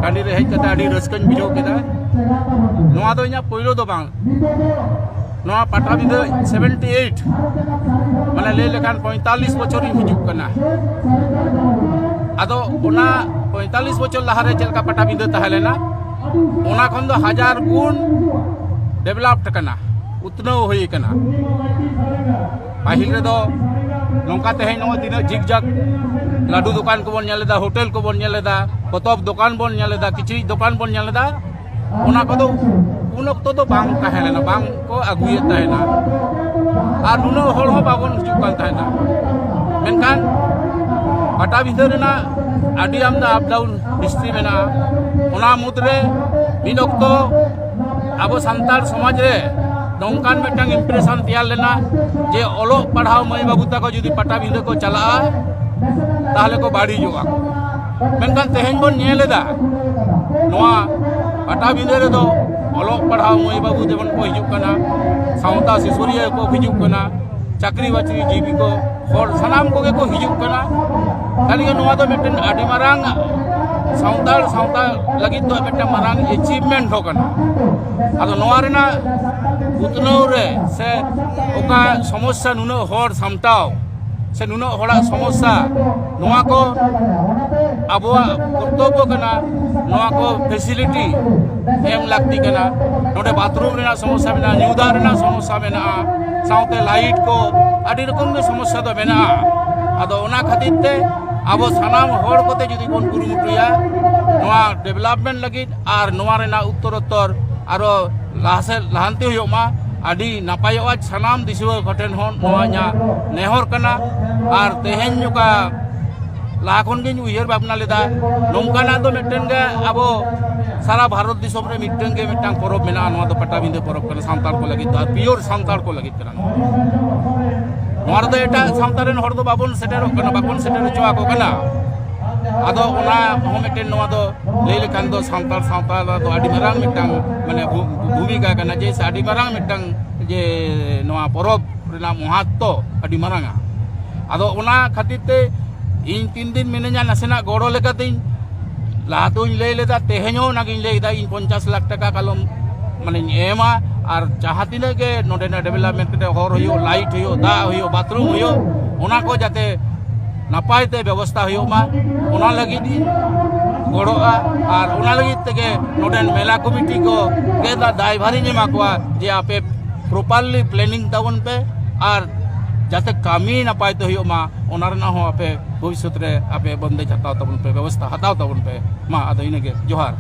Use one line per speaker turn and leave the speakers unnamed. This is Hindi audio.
टाँडी रे हेज कते आडी रस्कन बुझाव केदा नोआ दो इना पहिलो दो बांग नोआ पाटाबिंदा 78 माने ले लेखान 45 बछर इन हिजुक कना आदो ओना 45 बछर लहारे चलका पाटाबिंदा तहलेना ओना खन दो 1000 गुण डेवलप्ड कना उतनो होई कना पाहिल रे दो नोंका तेहें नोआ दिन जिगजाग लाडू दुकान को बन नेलेदा होटल को बन नेलेदा पतब दुकान बन नेलेदा किचरी दुकान बन नेलेदा ओना को दो उन अक्तो दो बांग तहेना बांग को अगुये तहेना आर नुनो होड़ हो बाबन हिजुक कान तहेना मेनखान पाटाबिंदा रेना आडी आमदा अप डाउन हिस्ट्री मेना ओना मुद्रे मिद अक्तो आबो सांताल समाज रे नौकान मिटांग इम्प्रेशन तैयार लेना जे ओलो पढ़ाव मई बाबू तक जुदी पाटाबिंदा को चला ताहले को बाड़ी जोगा मेनखान तेहेन बन नेलेदा नोआ पाटाबिंदा रे दो ओलो पढ़ाव मई बाबू देवन को हिजुक कना सावता सिसुरिया को हिजुक कना चाकरी बाकरी जीवी को और सनाम को हिजुक कना खाली नोआ दो मिटन आडी मारांग सावता लगी तो मिटन मारांग अचीवमेंट हो कना आदो नोआ रेना उतनो रे से ओका समस्या नुनो होर सामटाव से नुनो होड़ा समस्या नोआ को आबोआ कर्तव्य कना नोआ को फैसिलिटी एम लगती कना नोडे बाथरूम रेना समस्या मेना न्यूदा रेना समस्या मेना साउते लाइट को आदि रकम के समस्या दो मेना आदो ओना खातिर ते आबो सनाम होड़ कोते जुदी बन कुरुमुटुया नोआ डेवलपमेंट लगी आर नोआ रेना उत्तरोत्तर आरो लासे लाहांती हुयोमा आदि नापायोआ सनाम दिसुआ घटन होन नोआ nya नेहर कना आर तेहेन जुका लाखन गे उयर भावना लेदा नोंकाना दो मिटन गे आबो सारा भारत दिसम रे मिटन गे मिटांग परब मेना नोआ दो पाटाबिंदा परब कना सांताल को लगी तो प्योर सांताल को लगी कना नोआ दो एटा सांताल रेन हर दो बाबन सेटेरो कना बाबन सेटेरो चोआ को कना आदो ओना हो मिटन नोआ दो ले लेखान दो सांताल दो आडी मारांग मिटांग माने भूमिका कना जे आडी मारांग मिटांग जे नोआ परब रेना महत्व आडी मारांगा आदो ओना खातिर ते इन 3 दिन मिनेजा नासेना गड़ो लेकाते लातो ले लेदा तेहेनो नागिन लेदा इन 50 लाख टाका कलम माने एमा और जहाँ तीन के नोडेना डेवलपमेंट कते हर होयो लाइट होयो दा होयो बाथरूम होयो ओना को जाते नापाय ते व्यवस्था होयो मा ओना लगी दी गड़ोआ और ओना लगी तेगे नोडेन मेला कमिटी को केदा दायभारी नेमा कोआ जे आपे प्रॉपर्ली प्लानिंग तावन पे और जाते कामी नापाय ते होयो मा ओना रेना हो आपे भविष्य रे आपे बंदे हताव तावन पे व्यवस्था हताव तावन पे मा आदो इनेगे जोहार।